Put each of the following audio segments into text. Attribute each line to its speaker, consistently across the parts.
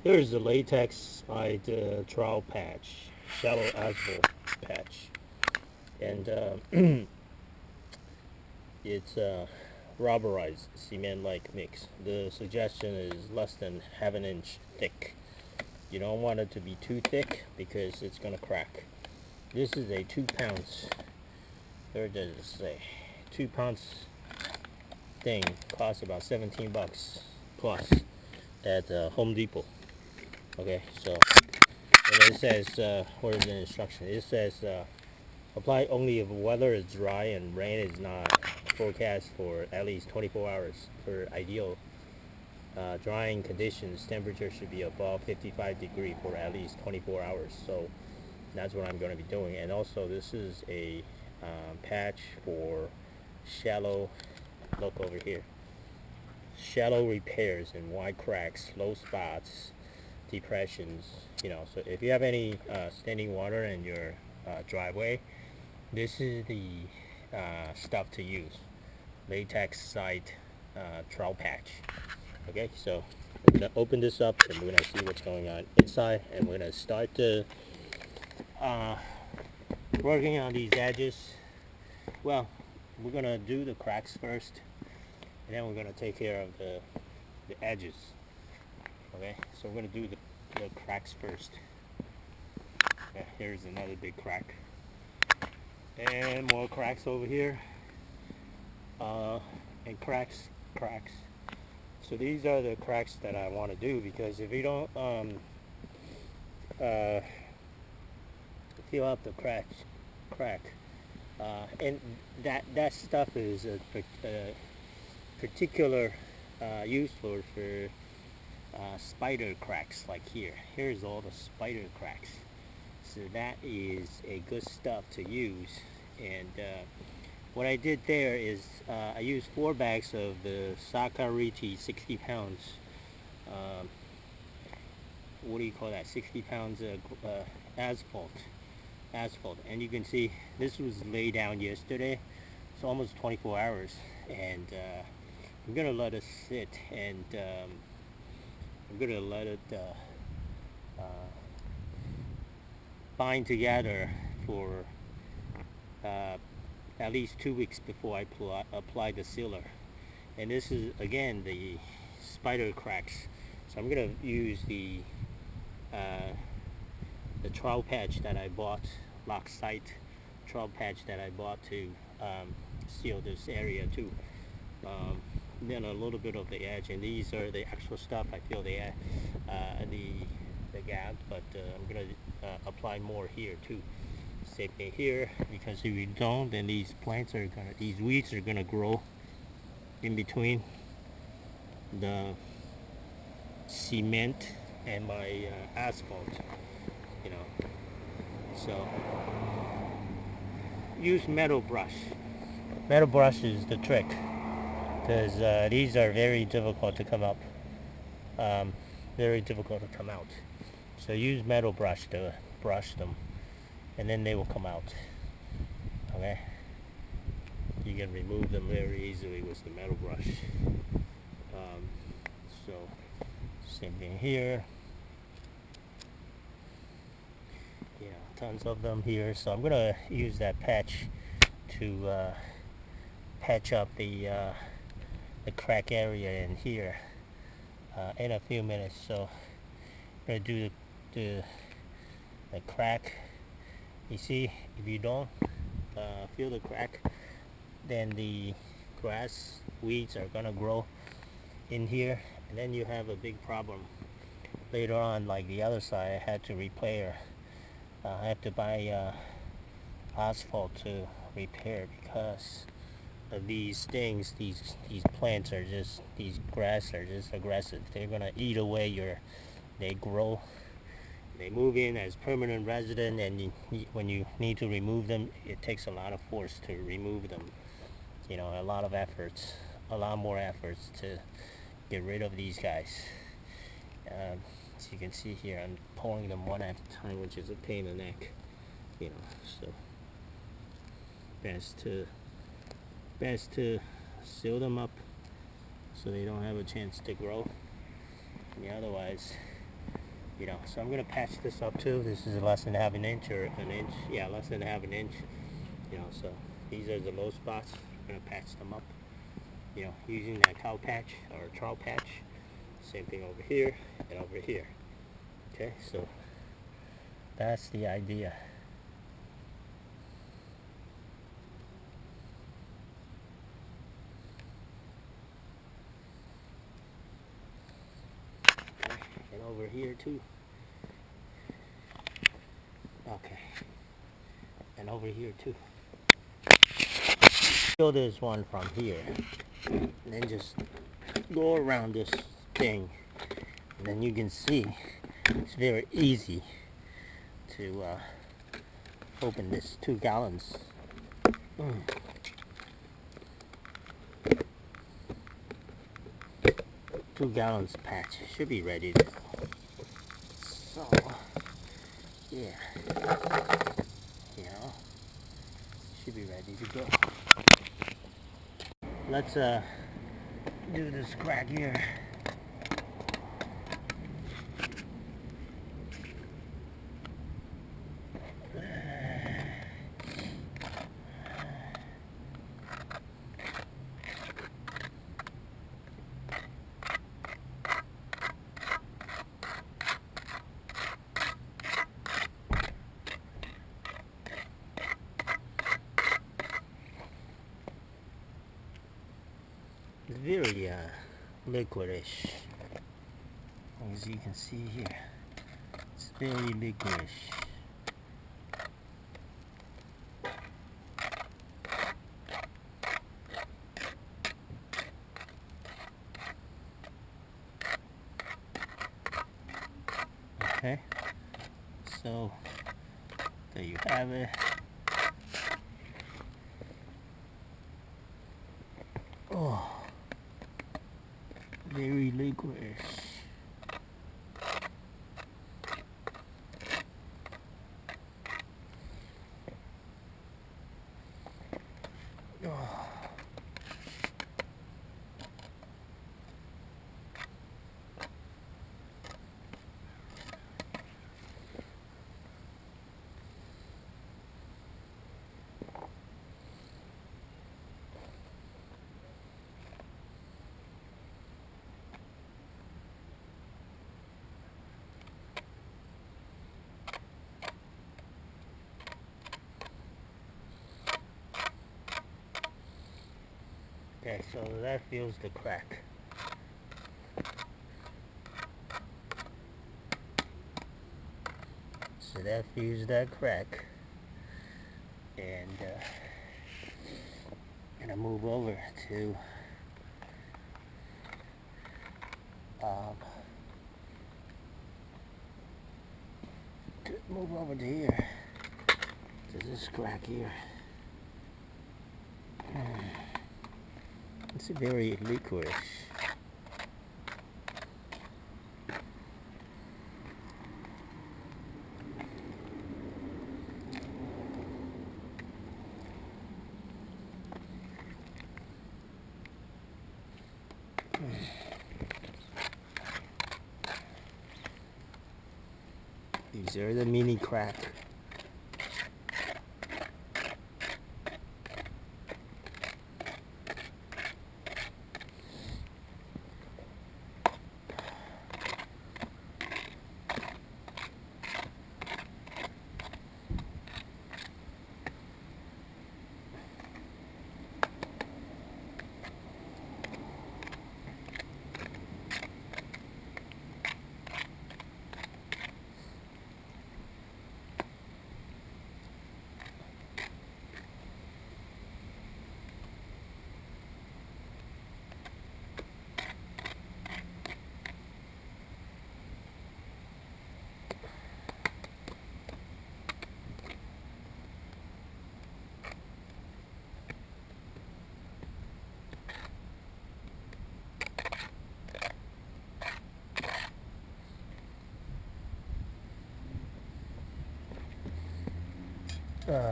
Speaker 1: Here's the Latex-ite Trowel Patch, shallow asphalt patch, and it's rubberized cement-like mix. The suggestion is less than half an inch thick. You don't want it to be too thick because it's gonna crack. This is a 2 pounds. Where does it say? 2 pounds thing costs about 17 bucks plus at Home Depot. Okay, so and it says, where's the instruction? It says apply only if weather is dry and rain is not forecast for at least 24 hours. For ideal drying conditions, temperature should be above 55 degrees for at least 24 hours. So that's what I'm going to be doing. And also this is a patch for shallow, look over here, shallow repairs and wide cracks, low spots, depressions. So if you have any standing water in your driveway, this is the stuff to use. Latex-ite Trowel Patch. Okay, so I'm gonna open this up and we're gonna see what's going on inside, and we're gonna start working on these edges. Well, we're gonna do the cracks first, and then we're gonna take care of the edges. Okay, so we're gonna do the cracks first. Okay, here's another big crack, and more cracks over here, and cracks. So these are the cracks that I want to do, because if you don't fill up the crack, and that stuff is a particular useful for spider cracks, like here. Here's all the spider cracks. So that is a good stuff to use. And what I did there is I used 4 bags of the Sakarete 60 pounds. What do you call that? 60 pounds of asphalt. And you can see this was laid down yesterday. It's almost 24 hours, and I'm gonna let it sit, and I'm gonna let it bind together for at least 2 weeks before I apply the sealer. And this is again the spider cracks. So I'm gonna use the trowel patch that I bought, Locxite trowel patch that I bought to seal this area too. Then a little bit of the edge, and these are the actual stuff I feel the gap, but I'm gonna apply more here too. Same thing here, because if you don't, then these weeds are gonna grow in between the cement and my asphalt. So use metal brush. Metal brush is the trick, because these are very difficult to come up, very difficult to come out. So use metal brush to brush them, and then they will come out. Okay, you can remove them very easily with the metal brush. So same thing here. Tons of them here. So I'm gonna use that patch to patch up the crack area in here in a few minutes. So I'm gonna do the crack. You see, if you don't feel the crack, then the grass weeds are gonna grow in here, and then you have a big problem later on. Like the other side, I had to repair. I have to buy asphalt to repair, because of these things. These plants are just, these grass are just aggressive. They're gonna eat away they grow, they move in as permanent resident, and when you need to remove them, it takes a lot of force to remove them. A lot of efforts, a lot more efforts to get rid of these guys. As you can see here, I'm pulling them one at a time, which is a pain in the neck. So best to seal them up so they don't have a chance to grow. Otherwise, You know, so I'm gonna patch this up too. This is less than half an inch or an inch. Yeah, less than half an inch. You know, so these are the low spots. I'm gonna patch them up. You know, using that cow patch or trowel patch. Same thing over here and over here. Okay, so that's the idea. Okay, and over here too. Okay, and over here too. Fill this one from here, and then just go around this thing, and then you can see it's very easy to open this 2 gallons. 2 gallons patch should be ready to go. So, yeah, you know, should be ready to go. Let's do this crack here. It's very liquidish, as you can see here. It's very liquidish. Okay, so there you have it. Oh, very liquidish. Oh. Okay, so that feels the crack. So that feels that crack. And gonna move over to to here, to this crack here. It's very liquidish. These are the mini crack.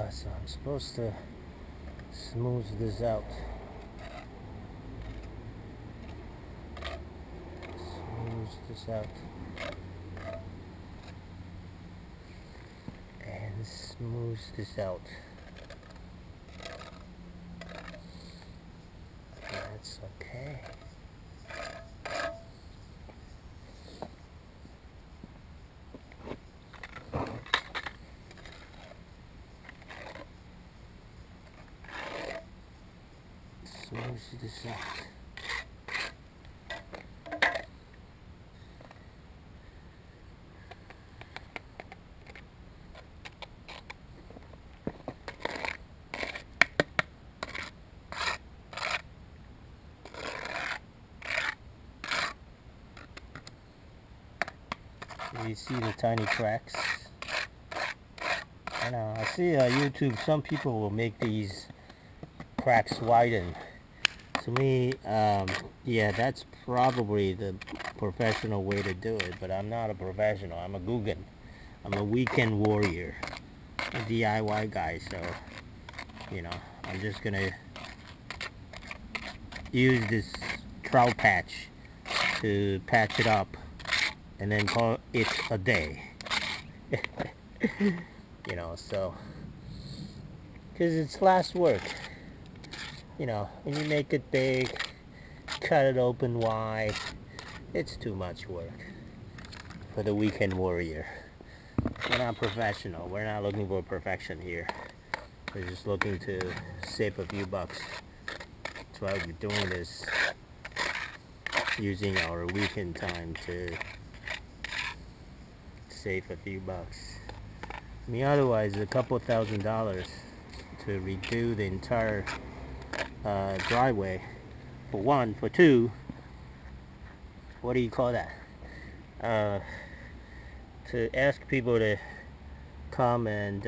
Speaker 1: So I'm supposed to smooth this out. Smooth this out. smooth this out. That's okay. Smooth this out. You see the tiny cracks? I know, I see on YouTube some people will make these cracks widen. To me, yeah, that's probably the professional way to do it, but I'm not a professional. I'm a Guggen. I'm a weekend warrior, a DIY guy, so, you know, I'm just gonna use this trowel patch to patch it up and then call it a day. You know, so, because it's last work. You know, when you make it big, cut it open wide, it's too much work for the weekend warrior. We're not professional. We're not looking for perfection here. We're just looking to save a few bucks. That's why we're doing this, using our weekend time to save a few bucks. I mean, otherwise, a couple $1,000s to redo the entire driveway. For one, for two, what do you call that? To ask people to come and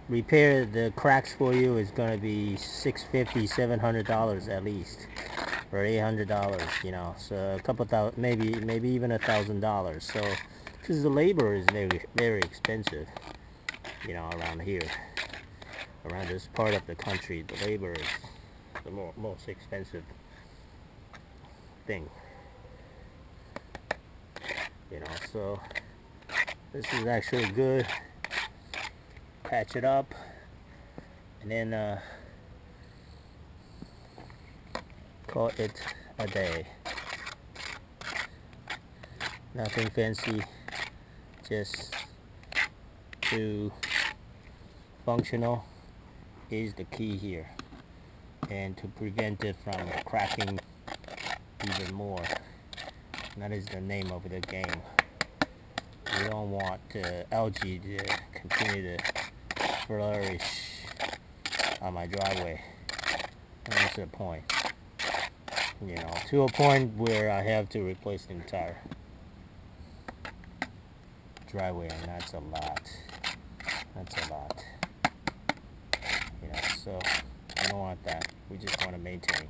Speaker 1: repair the cracks for you is going to be $650, $700 at least, or $800, you know. So a couple thousand, maybe even $1,000. So because the labor is very expensive, you know, around here, around this part of the country, the labor is the most expensive thing, you know. So this is actually good. Patch it up and then call it a day. Nothing fancy, just to functional is the key here, and to prevent it from cracking even more. That is the name of the game. We don't want algae to continue to flourish on my driveway. That's the point. You know, to a point where I have to replace the entire driveway, and that's a lot. That's a lot. You know, so I don't want that. We just want to maintain.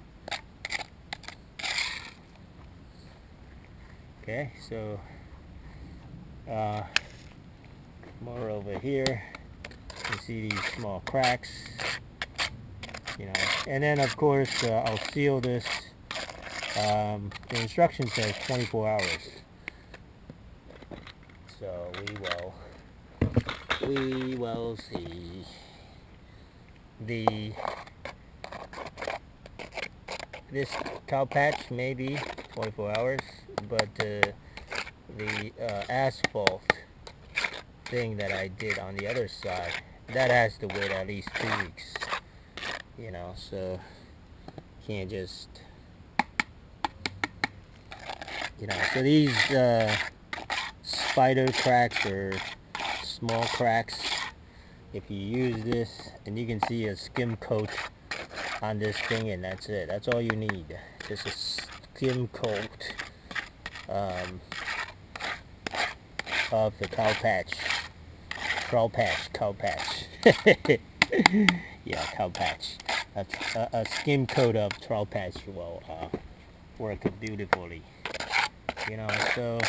Speaker 1: Okay, so more over here. You see these small cracks. You know, and then of course I'll seal this. The instruction says 24 hours. So we will see. This cow patch maybe 24 hours, but the asphalt thing that I did on the other side, that has to wait at least 2 weeks. You know, so can't just, you know. So these spider cracks or small cracks, if you use this, and you can see a skim coat on this thing, and that's it. That's all you need. Just a skim coat of the cow patch. Trowel patch, cow patch. Yeah, cow patch. A skim coat of trowel patch will work beautifully. You know, so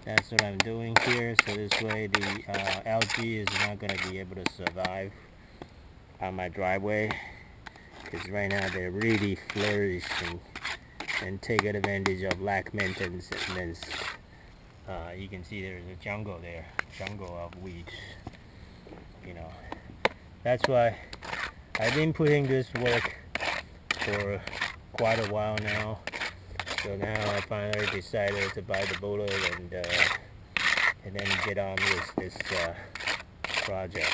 Speaker 1: that's what I'm doing here. So this way the algae is not going to be able to survive on my driveway, because right now they're really flourishing and take advantage of lack maintenance You can see there's a jungle there, jungle of weeds, you know. That's why I've been putting this work for quite a while now. So now I finally decided to buy the bullet and then get on with this project.